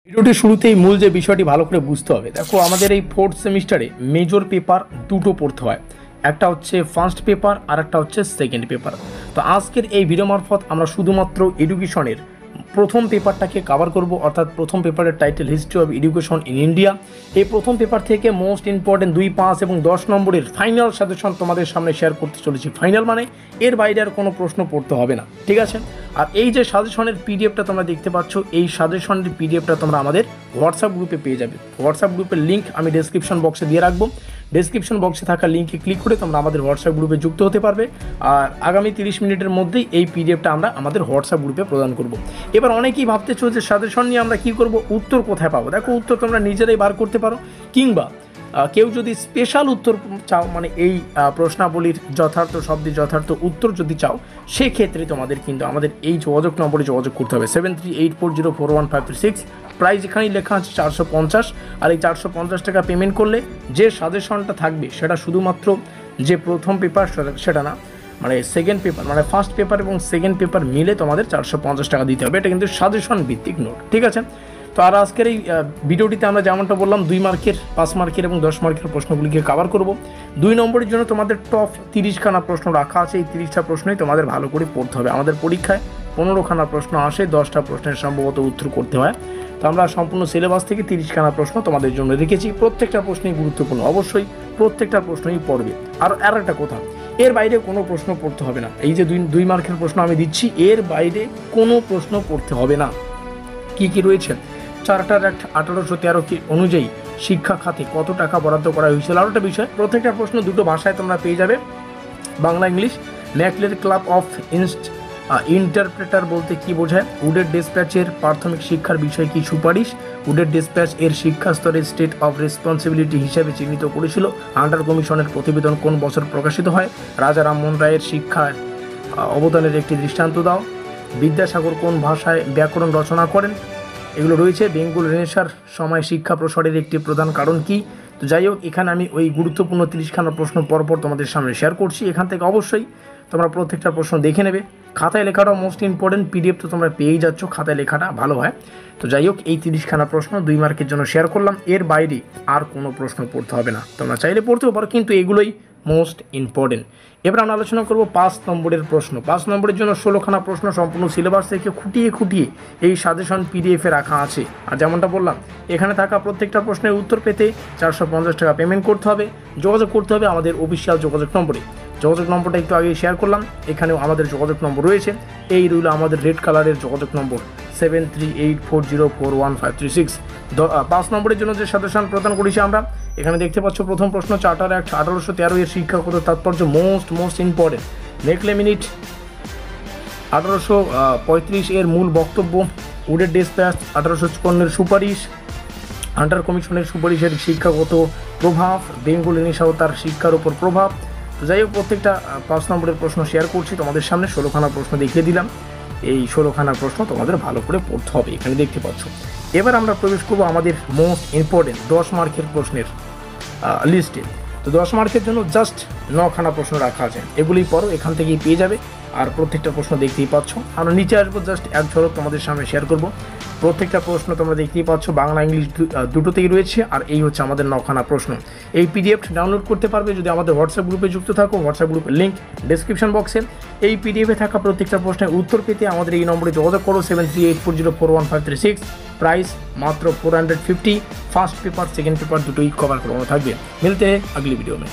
ভিডিওটি শুরুতেই মূল যে বিষয়টি ভালো করে বুঝতে হবে। দেখো, আমাদের এই ফোর্থ সেমিস্টারে মেজর পেপার দুটো পড়তে হয়, একটা হচ্ছে ফার্স্ট পেপার আর একটা হচ্ছে সেকেন্ড পেপার। তো আজকের এই ভিডিও মারফত আমরা শুধুমাত্র এডুকেশনের প্রথম পেপারটাকে কভার করব, অর্থাৎ প্রথম পেপারের title history of education in India. এই প্রথম পেপার থেকে মোস্ট ইম্পর্টেন্ট 2, 5 এবং 10 নম্বরের ফাইনাল সাজেশন তোমাদের সামনে শেয়ার করতে চলেছি। ফাইনাল মানে এর বাইরে আর কোনো প্রশ্ন পড়তে হবে না, ঠিক আছে? আর এই যে সাজেশনের পিডিএফটা তোমরা দেখতে পাচ্ছ, এই সাজেশনের পিডিএফটা তোমরা আমাদের হোয়াটসঅ্যাপ গ্রুপে পেয়ে যাবে। হোয়াটসঅ্যাপ গ্রুপের লিঙ্ক আমি ডেসক্রিপশন বক্সে দিয়ে রাখবো। ডেসক্রিপশন বক্সে থাকা লিঙ্কে ক্লিক করে তোমরা আমাদের হোয়াটসঅ্যাপ গ্রুপে যুক্ত হতে পারবে। আর আগামী 30 মিনিটের মধ্যেই এই পিডিএফটা আমরা আমাদের হোয়াটসঅ্যাপ গ্রুপে প্রদান করব। এবার অনেকেই ভাবতে চলছে সাজেশন নিয়ে আমরা কী করব, উত্তর কোথায় পাবো? দেখো, উত্তর তোমরা নিজেরাই বার করতে পারো, কিংবা কেউ যদি স্পেশাল উত্তর চাও, মানে এই প্রশ্নাবলীর যথার্থ শব্দে যথার্থ উত্তর যদি চাও, সেক্ষেত্রে তোমাদের কিন্তু আমাদের এই যোগাযোগ নম্বরে যোগাযোগ করতে হবে 7384041536। প্রাইস এখানেই লেখা আছে 450। আর এই 450 টাকা পেমেন্ট করলে যে সাজেশনটা থাকবে সেটা শুধুমাত্র যে প্রথম পেপার সেটা না, মানে সেকেন্ড পেপার, মানে ফার্স্ট পেপার এবং সেকেন্ড পেপার মিলে তোমাদের 450 টাকা দিতে হবে। এটা কিন্তু সাজেশন ভিত্তিক নোট, ঠিক আছে? তো আর আজকের এই ভিডিওটিতে আমরা যেমনটা বললাম 2 মার্কের, 5 মার্কের এবং 10 মার্কের প্রশ্নগুলিকে কভার করব। 2 নম্বরের জন্য তোমাদের টপ 30খানা প্রশ্ন রাখা আছে। এই 30টা প্রশ্নই তোমাদের ভালো করে পড়তে হবে। আমাদের পরীক্ষায় 15খানা প্রশ্ন আসে, 10টা প্রশ্নের সম্ভবত উত্তর করতে হয়। তো আমরা সম্পূর্ণ সিলেবাস থেকে 30খানা প্রশ্ন তোমাদের জন্য রেখেছি। প্রত্যেকটা প্রশ্নই গুরুত্বপূর্ণ, অবশ্যই প্রত্যেকটা প্রশ্নই পড়বে। আর একটা কথা, এর বাইরে কোনো প্রশ্ন পড়তে হবে না। এই যে 2 মার্কের প্রশ্ন আমি দিচ্ছি, এর বাইরে কোনো প্রশ্ন পড়তে হবে না। কি কি রয়েছে? চার্টার অ্যাক্ট 1813 অনুযায়ী শিক্ষা খাতে কত টাকা বরাদ্দ করা হয়েছিল, আরও একটা বিষয়। প্রত্যেকটা প্রশ্ন দুটো ভাষায় তোমরা পেয়ে যাবে, বাংলা ইংলিশ। ম্যাকলের ক্লাব অফ ইন্টারপ্রেটার বলতে কি বোঝায়? উডের ডিসপ্যাচের প্রাথমিক শিক্ষার বিষয় কি সুপারিশ? উডের ডিসপ্যাচ এর শিক্ষা স্তরে স্টেট অফ রেসপন্সিবিলিটি হিসেবে চিহ্নিত করেছিল। হান্টার কমিশনের প্রতিবেদন কোন বছর প্রকাশিত হয়? রাজা রামমোহন রায়ের শিক্ষার অবদানের একটি দৃষ্টান্ত দাও। বিদ্যাসাগর কোন ভাষায় ব্যাকরণ রচনা করেন? এগুলো রয়েছে। বেঙ্গল রেনেসার সময় শিক্ষা প্রসারের একটি প্রধান কারণ কি? তো যাই হোক, এখানে আমি ওই গুরুত্বপূর্ণ 30খানা প্রশ্ন পরপর তোমাদের সামনে শেয়ার করছি। এখান থেকে অবশ্যই তোমরা প্রত্যেকটা প্রশ্ন দেখে নেবে। খাতায় লেখাটাও মোস্ট ইম্পর্টেন্ট, পিডিএফ তো তোমরা পেয়েই যাচ্ছ, খাতায় লেখাটা ভালো হয়। তো যাই হোক, এই 30খানা প্রশ্ন 2 মার্কের জন্য শেয়ার করলাম। এর বাইরে আর কোনো প্রশ্ন পড়তে হবে না, তোমরা চাইলে পড়তেও পারো, কিন্তু এগুলোই মোস্ট ইম্পর্টেন্ট। এবার আমরা আলোচনা করব 5 নম্বরের প্রশ্ন। 5 নম্বরের জন্য 16খানা প্রশ্ন সম্পূর্ণ সিলেবাস থেকে খুঁটিয়ে এই সাজেশন পিডিএফে রাখা আছে। আর যেমনটা বললাম, এখানে থাকা প্রত্যেকটা প্রশ্নের উত্তর পেতে 450 টাকা পেমেন্ট করতে হবে। যোগাযোগ করতে হবে আমাদের অফিসিয়াল যোগাযোগ নম্বরে। যোগাযোগ নম্বরটা একটু আগেই শেয়ার করলাম, এখানেও আমাদের যোগাযোগ নম্বর রয়েছে। এই রইল আমাদের রেড কালারের যোগাযোগ নম্বর 7384041536। 5 নম্বরের জন্য যে সাজেশন প্রদান করেছি আমরা, এখানে দেখতে পাচ্ছ প্রথম প্রশ্ন, চার্টার অ্যাক্ট 1813 এর শিক্ষাগত তাৎপর্য মোস্ট ইম্পর্টেন্ট। মেকলে মিনিট 1835 এর মূল বক্তব্য। উডের ডিসপ্যাচ 1854 এর সুপারিশ। হান্টার কমিশনের সুপারিশের শিক্ষাগত প্রভাব। বেঙ্গল রেনেসাঁ ও তার শিক্ষার উপর প্রভাব। তো যাই হোক, প্রত্যেকটা 5 নম্বরের প্রশ্ন শেয়ার করছি তোমাদের সামনে। 16খানা প্রশ্ন দেখিয়ে দিলাম। এই 16খানা প্রশ্ন তোমাদের ভালো করে পড়তে হবে, এখানে দেখতে পাচ্ছ। এবার আমরা প্রবেশ করবো আমাদের মোস্ট ইম্পর্টেন্ট 10 মার্কের প্রশ্নের লিস্টে। তো 10 মার্কের জন্য জাস্ট 9খানা প্রশ্ন রাখা আছে, এগুলোই পড়ো, এখান থেকেই পেয়ে যাবে। আর প্রত্যেকটা প্রশ্ন দেখতেই পাচ্ছ। আমরা নিচে আসবো, জাস্ট এক ঝলক তোমাদের সামনে শেয়ার করব। প্রত্যেকটা প্রশ্ন তোমরা দেখতেই পাচ্ছ, বাংলা ইংলিশ দুটোতেই রয়েছে। আর এই হচ্ছে আমাদের 9খানা প্রশ্ন। এই পিডিএফ ডাউনলোড করতে পারবে যদি আমাদের হোয়াটসঅ্যাপ গ্রুপে যুক্ত থাকো। হোয়াটসঅ্যাপ গ্রুপের লিঙ্ক ডেসক্রিপশন বক্সে। এই পিডিএফে থাকা প্রত্যেকটা প্রশ্নের উত্তর পেতে আমাদের এই নম্বরে যোগাযোগ করো 7384041536। প্রাইস মাত্র 450। ফার্স্ট পেপার সেকেন্ড পেপার দুটোই কভার করানো থাকবে। মিলতে हैं अगली वीडियो में।